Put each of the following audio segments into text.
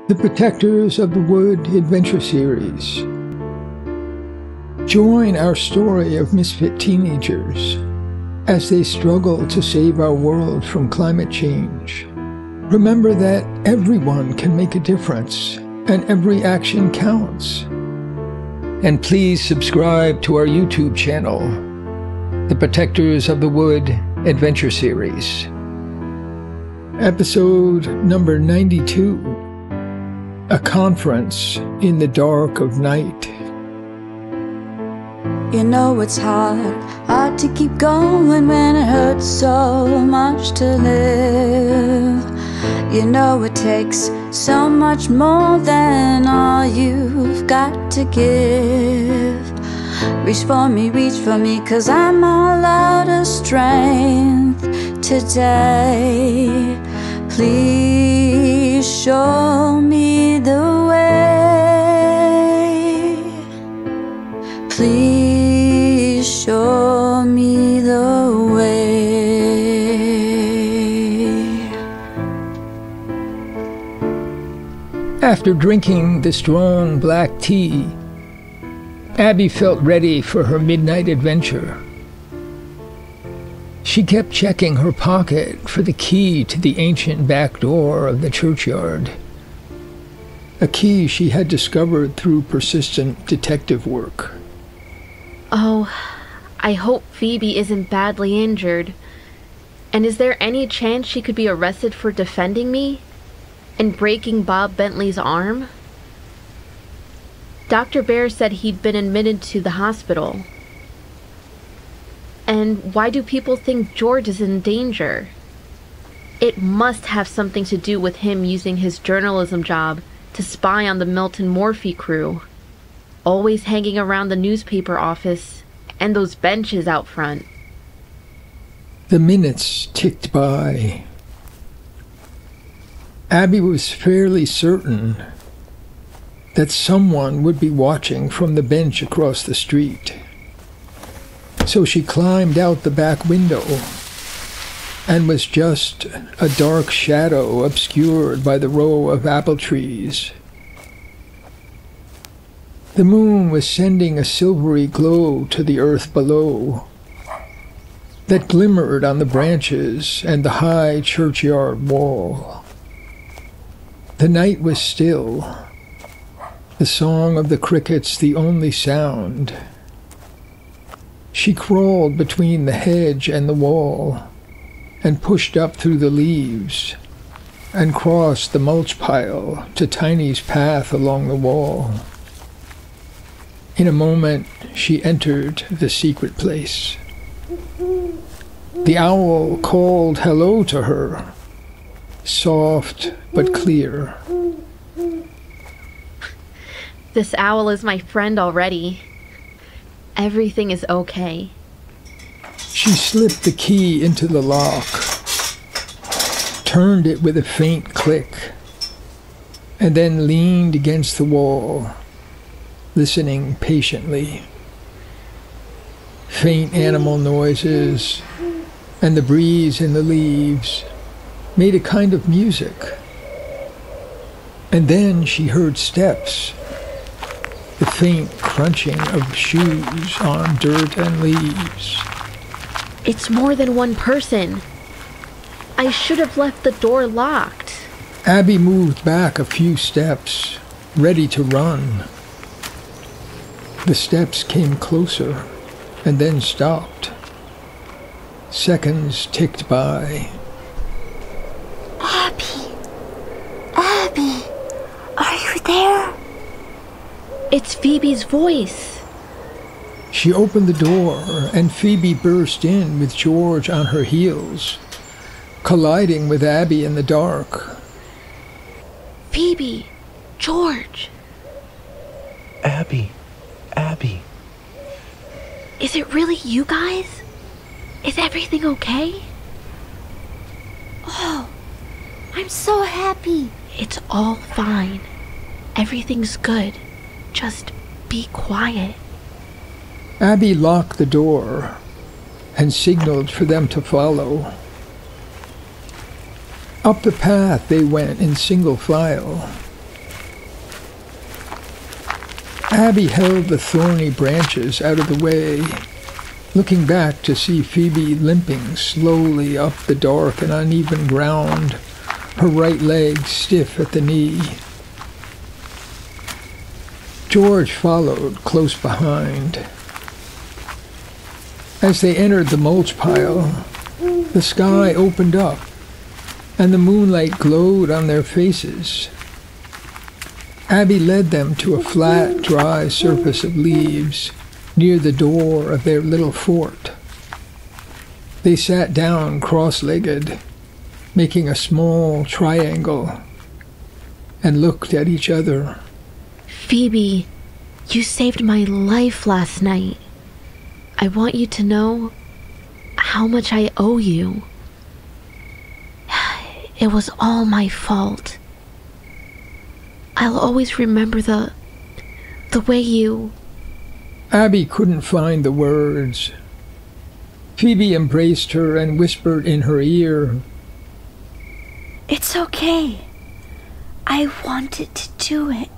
The Protectors of the Wood Adventure Series. Join our story of misfit teenagers as they struggle to save our world from climate change. Remember that everyone can make a difference and every action counts. And please subscribe to our YouTube channel, The Protectors of the Wood Adventure Series. Episode number 92. A Conference in the Dark of Night. You know it's hard to keep going when it hurts so much to live. You know it takes so much more than all you've got to give. Reach for me, 'cause I'm all out of strength today. Please show me the way. Please show me the way. After drinking the strong black tea, Abby felt ready for her midnight adventure. She kept checking her pocket for the key to the ancient back door of the churchyard, a key she had discovered through persistent detective work. Oh, I hope Phoebe isn't badly injured. And is there any chance she could be arrested for defending me and breaking Bob Bentley's arm? Dr. Baez said he'd been admitted to the hospital. And why do people think George is in danger? It must have something to do with him using his journalism job to spy on the Milton Morphy crew, always hanging around the newspaper office and those benches out front. The minutes ticked by. Abby was fairly certain that someone would be watching from the bench across the street. So she climbed out the back window and was just a dark shadow obscured by the row of apple trees. The moon was sending a silvery glow to the earth below that glimmered on the branches and the high churchyard wall. The night was still, the song of the crickets the only sound. She crawled between the hedge and the wall and pushed up through the leaves and crossed the mulch pile to Tiny's path along the wall. In a moment, she entered the secret place. The owl called hello to her, soft but clear. This owl is my friend already. Everything is okay. She slipped the key into the lock, turned it with a faint click, and then leaned against the wall, listening patiently. Faint animal noises and the breeze in the leaves made a kind of music. And then she heard steps, the faint crunching of shoes on dirt and leaves. It's more than one person. I should have left the door locked. Abby moved back a few steps, ready to run. The steps came closer and then stopped. Seconds ticked by. Abby! Abby! Are you there? It's Phoebe's voice. She opened the door, and Phoebe burst in with George on her heels, colliding with Abby in the dark. Phoebe! George! Abby! Is it really you guys? Is everything okay? Oh, I'm so happy. It's all fine. Everything's good. Just be quiet. Abby locked the door and signaled for them to follow. Up the path they went in single file, Abby held the thorny branches out of the way, looking back to see Phoebe limping slowly up the dark and uneven ground, her right leg stiff at the knee. George followed close behind. As they entered the mulch pile, the sky opened up, and the moonlight glowed on their faces. Abby led them to a flat, dry surface of leaves near the door of their little fort. They sat down cross-legged, making a small triangle, and looked at each other. Phoebe, you saved my life last night. I want you to know how much I owe you. It was all my fault. I'll always remember the way you... Abby couldn't find the words. Phoebe embraced her and whispered in her ear, "It's okay. I wanted to do it.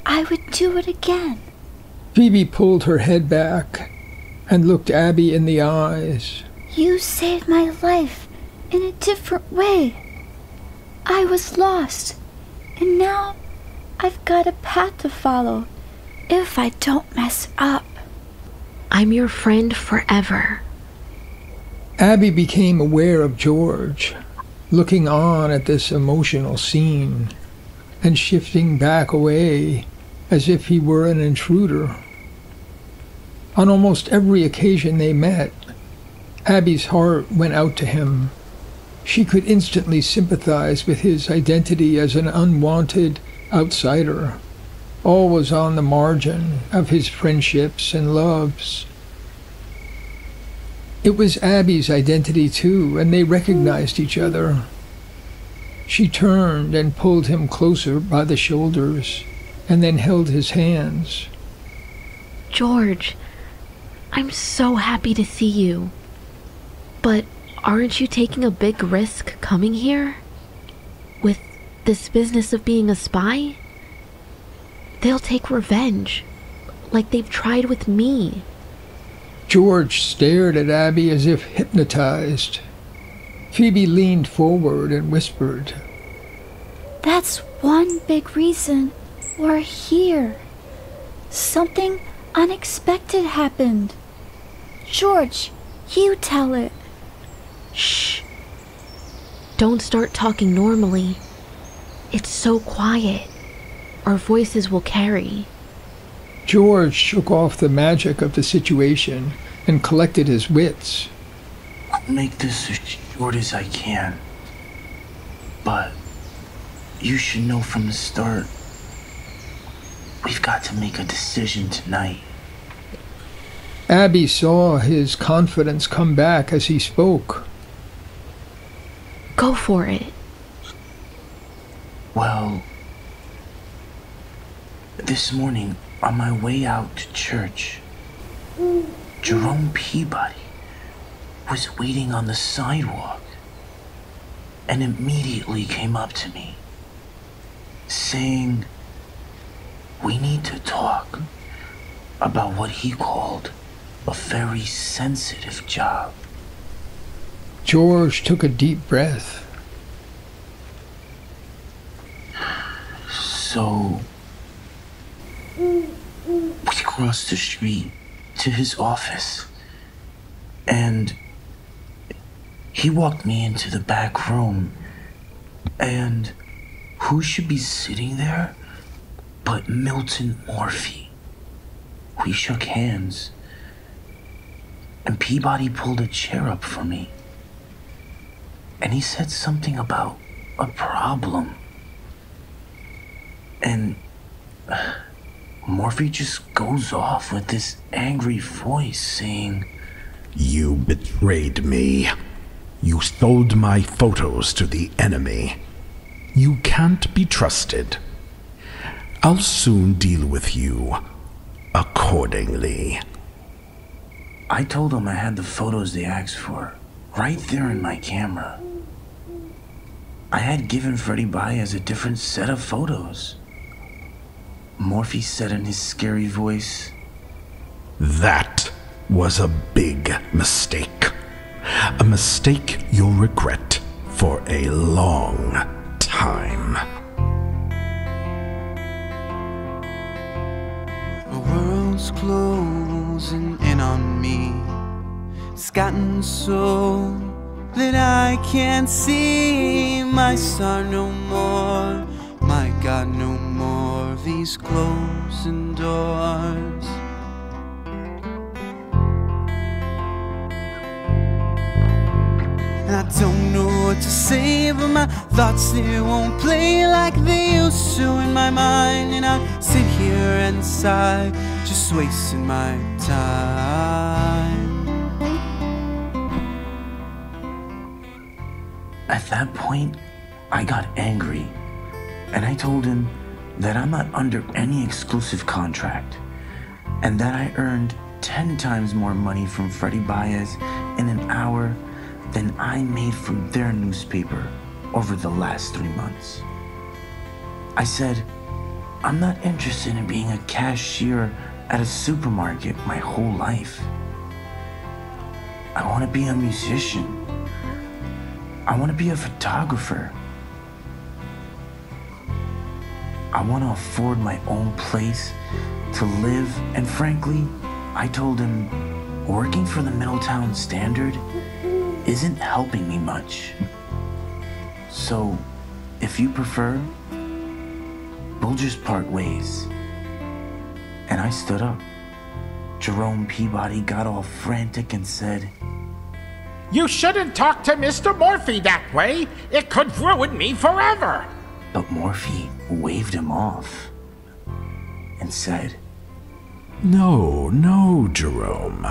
I would do it again." Phoebe pulled her head back and looked Abby in the eyes. "You saved my life in a different way. I was lost, and now I've got a path to follow if I don't mess up." I'm your friend forever. Abby became aware of George, looking on at this emotional scene, and shifting back away as if he were an intruder. On almost every occasion they met, Abby's heart went out to him. She could instantly sympathize with his identity as an unwanted outsider, always on the margin of his friendships and loves. It was Abby's identity too, and they recognized each other. She turned and pulled him closer by the shoulders, and then held his hands. George, I'm so happy to see you. But aren't you taking a big risk coming here? With this business of being a spy? They'll take revenge, like they've tried with me. George stared at Abby as if hypnotized. Phoebe leaned forward and whispered, "That's one big reason we're here. Something unexpected happened. George, you tell it." Shh. Don't start talking normally. It's so quiet. Our voices will carry. George shook off the magic of the situation and collected his wits. I'll make this as short as I can. But you should know from the start, we've got to make a decision tonight. Abby saw his confidence come back as he spoke. Go for it. Well, this morning, on my way out to church, Jerome Peabody was waiting on the sidewalk and immediately came up to me, saying, "We need to talk about what he called a very sensitive job." George took a deep breath. So we crossed the street to his office, and he walked me into the back room, and who should be sitting there but Milton Morphy. We shook hands, and Peabody pulled a chair up for me, and he said something about a problem, and Morphy just goes off with this angry voice saying, "You betrayed me. You sold my photos to the enemy. You can't be trusted. I'll soon deal with you accordingly." I told him I had the photos they asked for, right there in my camera. I had given Freddie Baez a different set of photos. Morphe said in his scary voice, "That was a big mistake. A mistake you'll regret for a long time." The world's closing in on me. It's gotten so that I can't see my star no more. My God, no more of these closing doors. And I don't know what to say, but my thoughts, they won't play like they used to in my mind. And I sit here and sigh, just wasting my time. At that point, I got angry, and I told him that I'm not under any exclusive contract, and that I earned 10 times more money from Freddie Baez in an hour than I made from their newspaper over the last 3 months. I said, I'm not interested in being a cashier at a supermarket my whole life. I want to be a musician. I want to be a photographer. I want to afford my own place to live, and frankly, I told him, working for the Middletown Standard isn't helping me much. So, if you prefer, we'll just part ways. And I stood up. Jerome Peabody got all frantic and said, "You shouldn't talk to Mr. Morphe that way. It could ruin me forever." But Morphe waved him off and said, No, Jerome.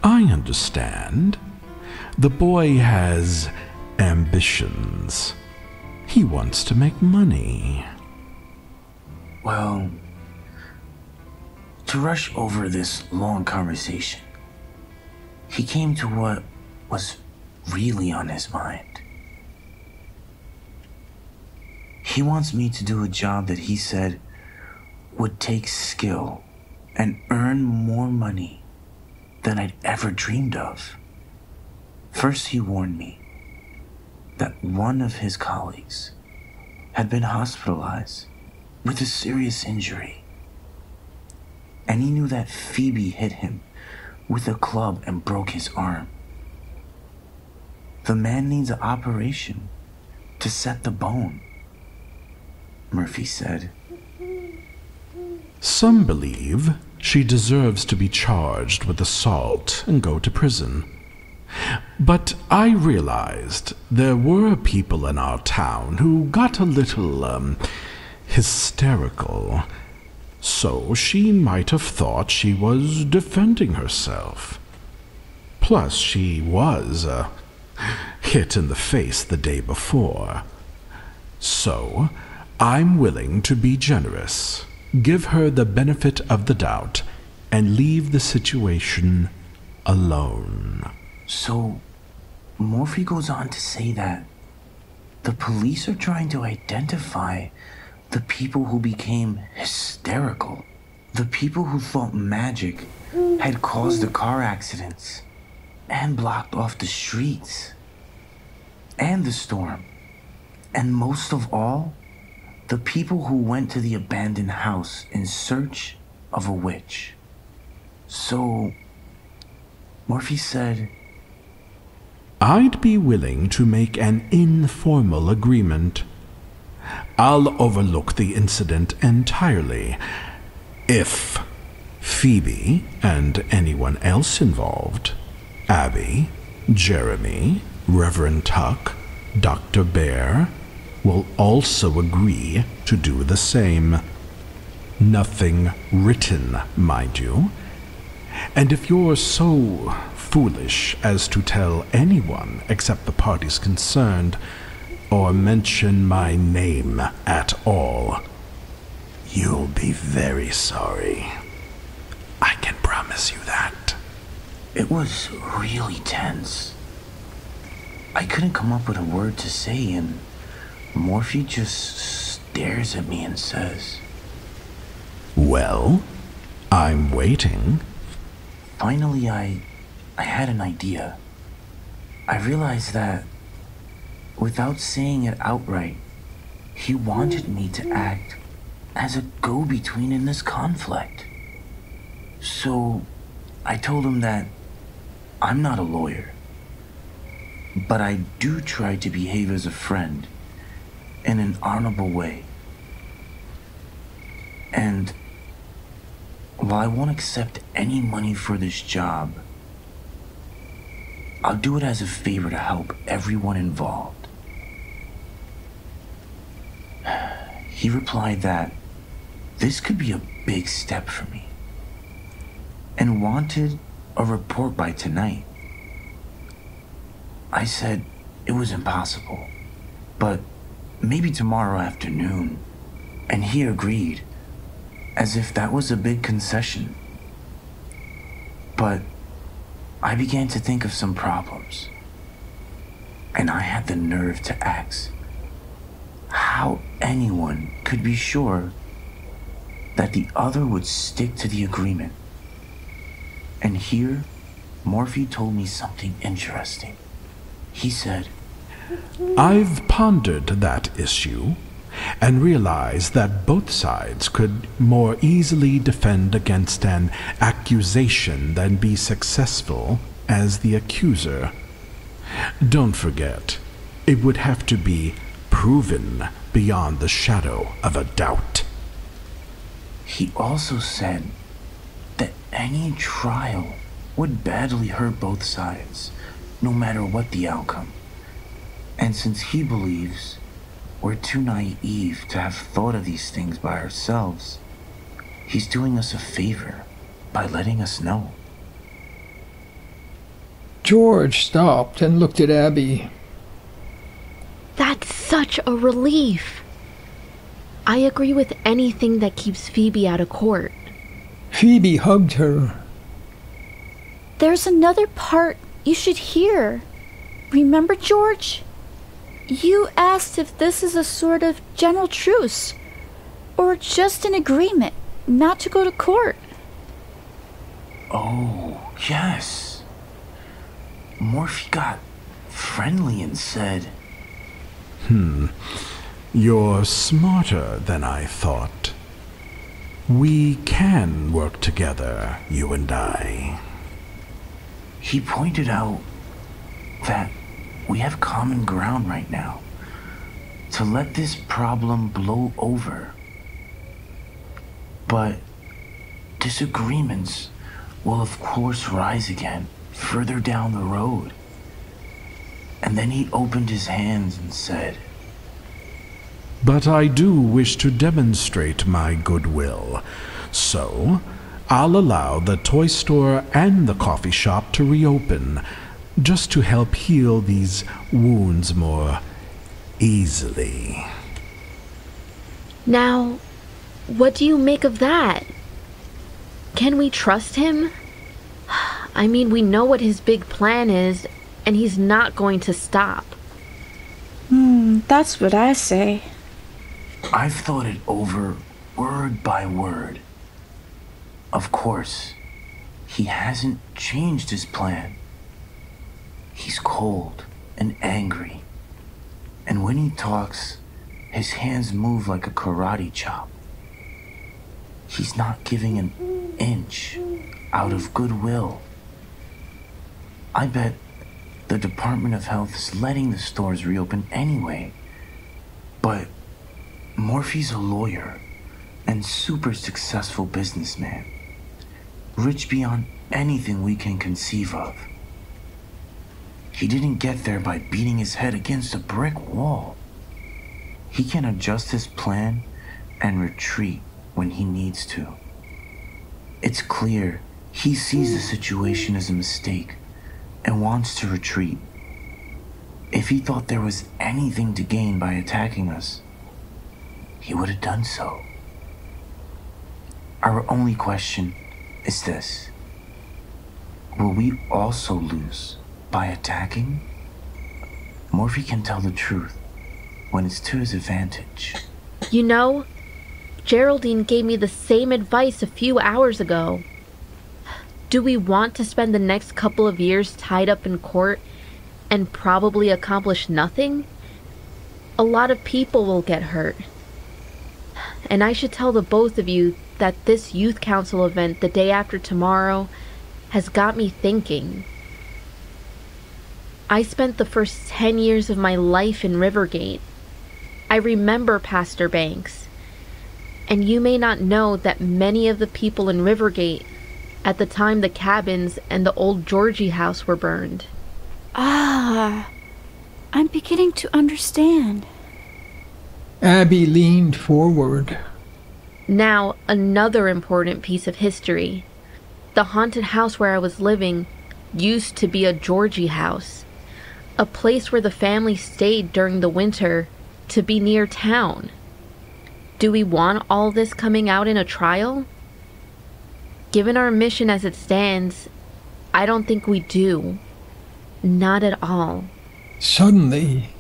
I understand. The boy has ambitions. He wants to make money. Well, to rush over this long conversation, he came to what was really on his mind. He wants me to do a job that he said would take skill and earn more money than I'd ever dreamed of. First, he warned me that one of his colleagues had been hospitalized with a serious injury. And he knew that Phoebe hit him with a club and broke his arm. The man needs an operation to set the bone, Murphy said. Some believe she deserves to be charged with assault and go to prison. But I realized there were people in our town who got a little, hysterical. So she might have thought she was defending herself. Plus, she was, hit in the face the day before. So, I'm willing to be generous, give her the benefit of the doubt, and leave the situation alone. So, Morphy goes on to say that the police are trying to identify the people who became hysterical, the people who thought magic had caused the car accidents and blocked off the streets and the storm, and most of all, the people who went to the abandoned house in search of a witch. So, Morphy said, I'd be willing to make an informal agreement. I'll overlook the incident entirely if Phoebe and anyone else involved, Abby, Jeremy, Reverend Tuck, Dr. Bear, will also agree to do the same. Nothing written, mind you. And if you're so foolish as to tell anyone except the parties concerned, or mention my name at all, you'll be very sorry. I can promise you that. It was really tense. I couldn't come up with a word to say, and Morphy just stares at me and says, Well, I'm waiting. Finally, I had an idea. I realized that, without saying it outright, he wanted me to act as a go-between in this conflict. So, I told him that I'm not a lawyer, but I do try to behave as a friend in an honorable way. And while I won't accept any money for this job, I'll do it as a favor to help everyone involved. He replied that this could be a big step for me and wanted a report by tonight. I said it was impossible, but maybe tomorrow afternoon, and he agreed, as if that was a big concession. But I began to think of some problems, and I had the nerve to ask how anyone could be sure that the other would stick to the agreement. And here, Morphe told me something interesting. He said, I've pondered that issue and realized that both sides could more easily defend against an accusation than be successful as the accuser. Don't forget, it would have to be proven beyond the shadow of a doubt. He also said that any trial would badly hurt both sides, no matter what the outcome. And since he believes we're too naive to have thought of these things by ourselves, he's doing us a favor by letting us know. George stopped and looked at Abby. That's such a relief. I agree with anything that keeps Phoebe out of court. Phoebe hugged her. There's another part you should hear. Remember, George? You asked if this is a sort of general truce, or just an agreement not to go to court. Oh, yes. Morphe got friendly and said, You're smarter than I thought. We can work together, you and I. He pointed out that we have common ground right now to let this problem blow over. But disagreements will of course rise again further down the road. And then he opened his hands and said, But I do wish to demonstrate my goodwill, so I'll allow the toy store and the coffee shop to reopen, just to help heal these wounds more easily. Now, what do you make of that? Can we trust him? I mean, we know what his big plan is, and he's not going to stop. That's what I say. I've thought it over word by word. Of course, he hasn't changed his plan. He's cold and angry, and when he talks, his hands move like a karate chop. He's not giving an inch out of goodwill. I bet the Department of Health is letting the stores reopen anyway. But Morphe's a lawyer and super successful businessman, rich beyond anything we can conceive of. He didn't get there by beating his head against a brick wall. He can adjust his plan and retreat when he needs to. It's clear he sees the situation as a mistake and wants to retreat. If he thought there was anything to gain by attacking us, he would have done so. Our only question is this: will we also lose by attacking? Morphe can tell the truth when it's to his advantage. You know, Geraldine gave me the same advice a few hours ago. Do we want to spend the next couple of years tied up in court and probably accomplish nothing? A lot of people will get hurt. And I should tell the both of you that this youth council event the day after tomorrow has got me thinking. I spent the first 10 years of my life in Rivergate. I remember Pastor Banks. And you may not know that many of the people in Rivergate, at the time the cabins and the old Georgie house were burned. Ah, I'm beginning to understand. Abby leaned forward. Now, another important piece of history. The haunted house where I was living used to be a Georgie house, a place where the family stayed during the winter to be near town. Do we want all this coming out in a trial? Given our mission as it stands, I don't think we do. Not at all. Suddenly,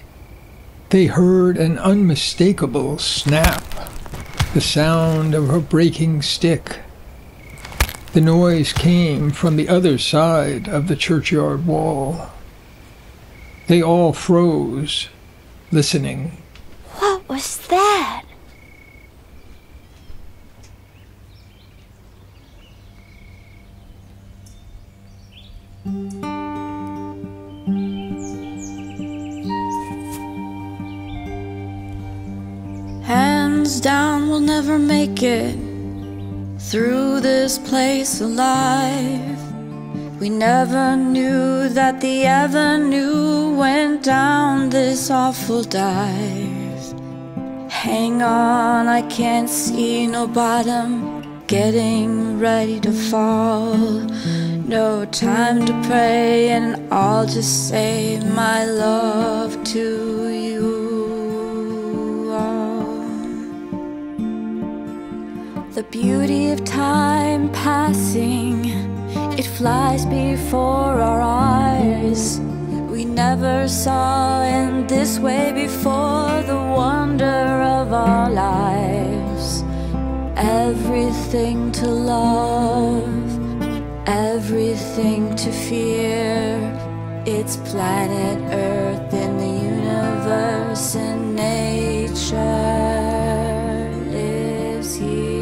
they heard an unmistakable snap, the sound of a breaking stick. The noise came from the other side of the churchyard wall. They all froze, listening. What was that? Hands down, we'll never make it through this place alive. We never knew that the avenue went down this awful dive. Hang on, I can't see no bottom, getting ready to fall. No time to pray, and I'll just say my love to you all. The beauty of time passing, it flies before our eyes. We never saw in this way before the wonder of our lives. Everything to love, everything to fear. It's planet Earth in the universe, and nature lives here.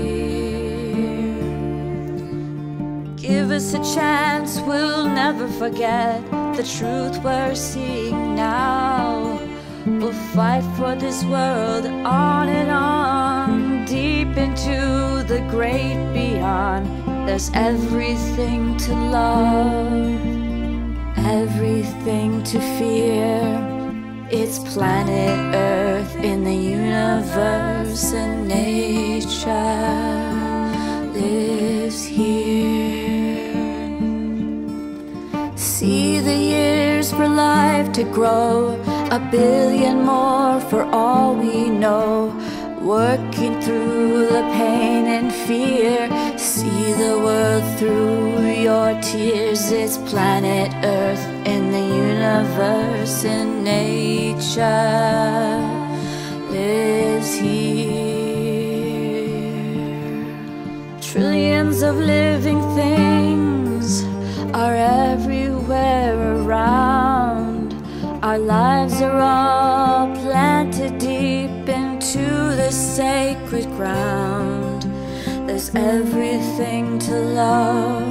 Give us a chance, we'll never forget the truth we're seeing now. We'll fight for this world on and on, deep into the great beyond. There's everything to love, everything to fear. It's planet Earth in the universe, and nature lives here. See the years for life to grow, 1 billion more for all we know. Working through the pain and fear, see the world through your tears. It's planet Earth in the universe, and nature lives here. Trillions of living things are everywhere around. Our lives are all planted deep into the sacred ground. There's everything to love,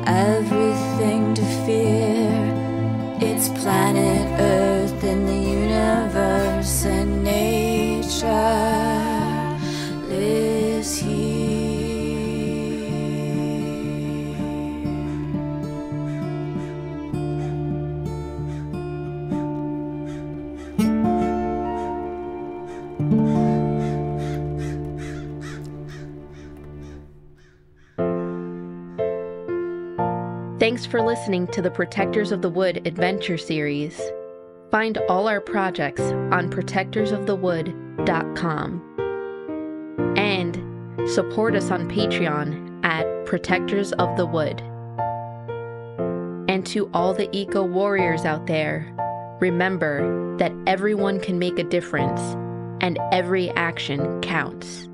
everything to fear. It's planet Earth in the universe, and nature lives here. Thanks for listening to the Protectors of the Wood Adventure Series. Find all our projects on protectorsofthewood.com. And support us on Patreon at Protectors of the Wood. And to all the eco warriors out there, remember that everyone can make a difference and every action counts.